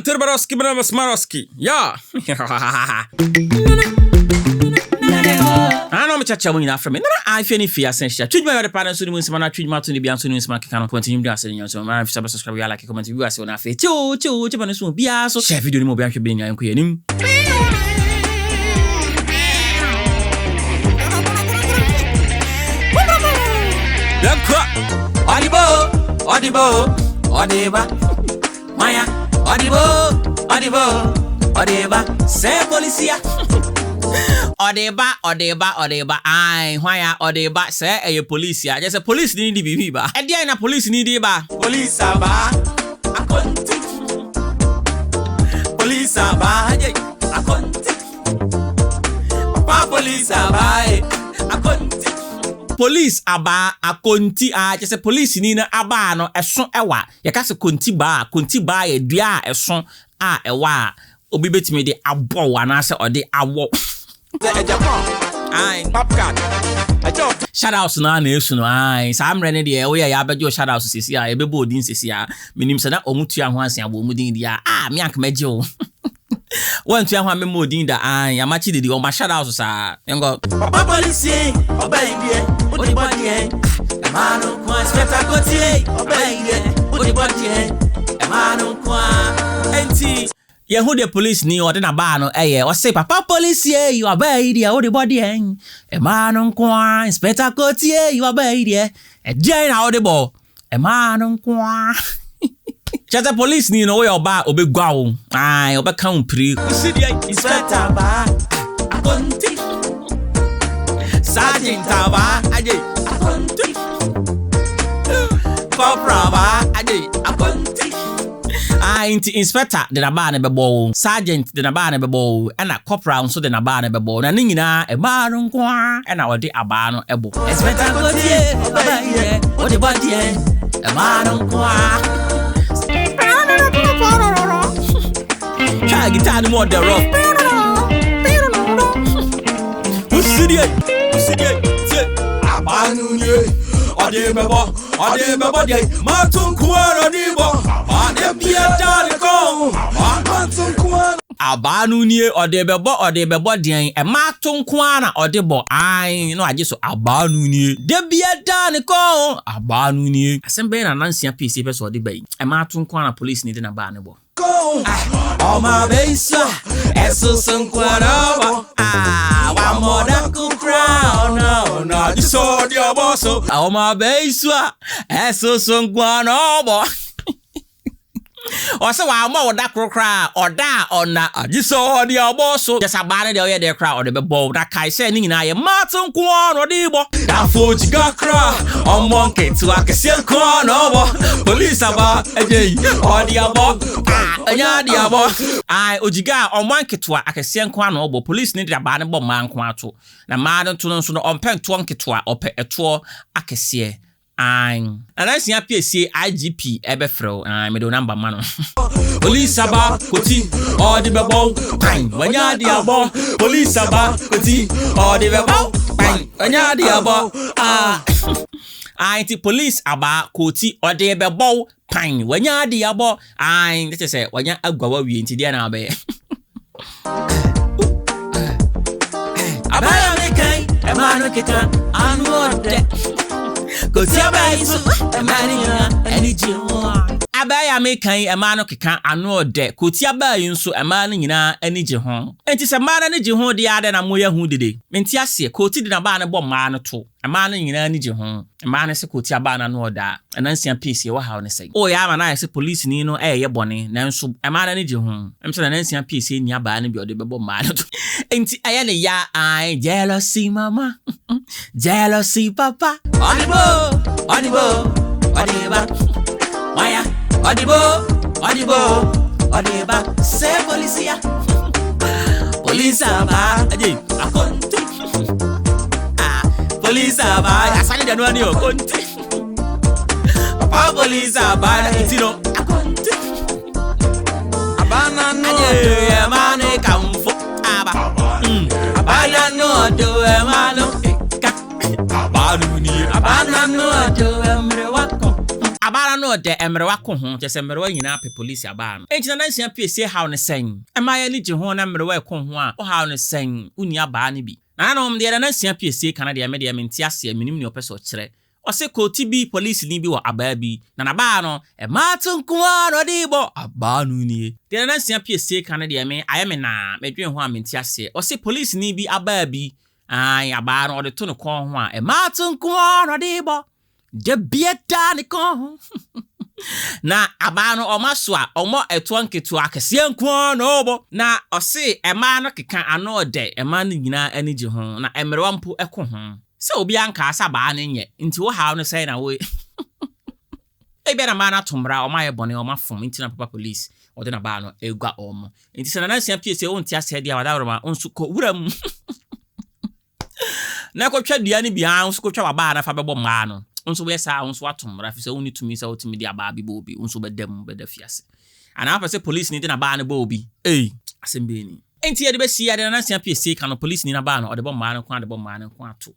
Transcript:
Terbaroski, Smaroski. Yeah. I know me chacha when you from me. I feel any fear sense. Treat my other parents to the moon, man. Treat my to the beyond to the moon, can continue to answer. So, man, if you subscribe, like a comment, you are so na fe. Cho, Japanese will be so. Share video more behind being young queen. Odeba, Maya, Odeba, say policia. Odeba, I, why Odeba, say a policia. Just a police need to be ba. And then a police need ba. Police Abaa, a conti. Police Abaa, a conti. Papa police Abaa, a conti. Police Abaa akonti just a police ni na Abaa no eson ewa ye ka se konti ba ye dua eson ewa obi betimi de abo wana se ode awo ai popcorn shout out na esu no ai sam rene de we ya abejo shout out sisi a ebebo odin sisi a minim se na omutua ho anse abo omudin dia me akmeje o one to have me more than that. I am actually the my shout out sa. Ngo. Papa police, obey there. What the body eh? A man on kwa spectacle obey there. What the body eh? A man on kwa. Enti. Ye who the police ni or na ba no o say papa police you obey there. What the body eh? A man on kwa spectacle you obey there. A day na the ball. A man on kwa. Just a police ni no way oba obegwa wo ai obeka umpri see the inspector Abaa akonti sergeant Abaa aje akonti corporal Abaa aje akonti inti inspector de Abaa na bebo sergeant de Abaa na bebo na corporal nso de Abaa na bebo na nyina e ba no nkoa na ode Abaa no ebo inspector godie Abaa ye ode body e ba no nkoa Try guitar no more the rock. Usidiye. Abanunye. Odebebo dey. Matunkuara dibo. Adebia daleko. Matunkuara. Abanunye odebebo dey. E matunkuara odebo. Ai no aje so abanunye. Debia daleko. Abanunye. Asembe na Nsia Piesie person odeba yi. E matunkuara police ni de na ba ne bo. Oh my baby, eso son quanabo. One more than cool crown. No, you saw the boss. Oh my baby, eso son quanabo. Or so I'm more that cry or that or not. You saw the boss. Just a banner the crowd or the bow that Kai sending in I Martin Quan or Debo. That food you got cry on monkey to I can see a corn over. Police Abaa, or the above. The above. I Ujiga on monkey to I can see a corn over. Police need a banner bomb man quato. The man to no on pen twonky to or pay a tour I can see. And Nsia Piesie IGP ebefro me do number man Police Abaa koti or the bebo bang when ya the abo Police Abaa koti or the bebo bang when ya the abo I police Abaa koti or the bebo bang when ya the abo I that say when ya agwa wi nti dia na be Abaa me kai e manu kita anu ode Cause Abaa is a man any jihon. Abaa me kan a man keka anu ode. Cause Abaa yinso a man nyina any jihon. Enti se man any jihon de ade na moya hu dede. Menti ase koti de na ba na bom man to. A man nyina any jihon. A man se koti Abaa na no oda. Nsia Piesie wa ha ne say. Oh ya man na se police ni no ye bone nanso a man any jihon. Em se na Nsia Piesie ni Abaa na bi ode bebo man to. Enti aya ne ya ai jealousy mama. Jealousy papa. Odeba. Maya, Odeba, say policia. Police Abaa, akonti. Police Abaa, asani de no ani akonti. Papa police Abaa, itino akonti. Abana no do mane kamfo aba. Abana no do mano. Abaa no no de emrewa ko ho je se emrewa nyina pe police Abaa no enti na Nsia Piesie haw ne sen emaya ni je ho na emrewa ko ho a o haw ne sen uni Abaa ne bi na no de na Nsia Piesie kana de me de menti ase minim ne opeso kire o se koti bi police ni bi wo Abaa bi na Abaa no e matu nkoa no de bo Abaa no ni de na Nsia Piesie kana de me ayeme na medwen ho a menti ase o se police ni bi Abaa bi Abaa no de to no kon ho a e matu nkoa no de bo de bieta ni kon na Abaa no omaso a omo eto nketo akese nko no bo na o se ema no keka ano de ema no nyina anije ho na emrewa mpo eko ho se obi anka asa Abaa no nye nti wo haw no say na we ebia na ma na tomra o ma ye bone o ma fom nti na papa police o de na Abaa no egwa omo nti se na Nsia Piesie o ntia se dia wada roma onsu ko wuram na ko twa dia ni bia onsu ko twa Abaa na fa bebo ma no onso we sa onso atomra fi se woni tumi sa otimi di Abaa bi bobi onso bedam bedafiase ana fa se police ni de na Abaa ne bobi asembe ni enti ye de be sia de na Nsia Piesie kan no police ni na Abaa no o de bo ma no kwa de bo ma no kwa to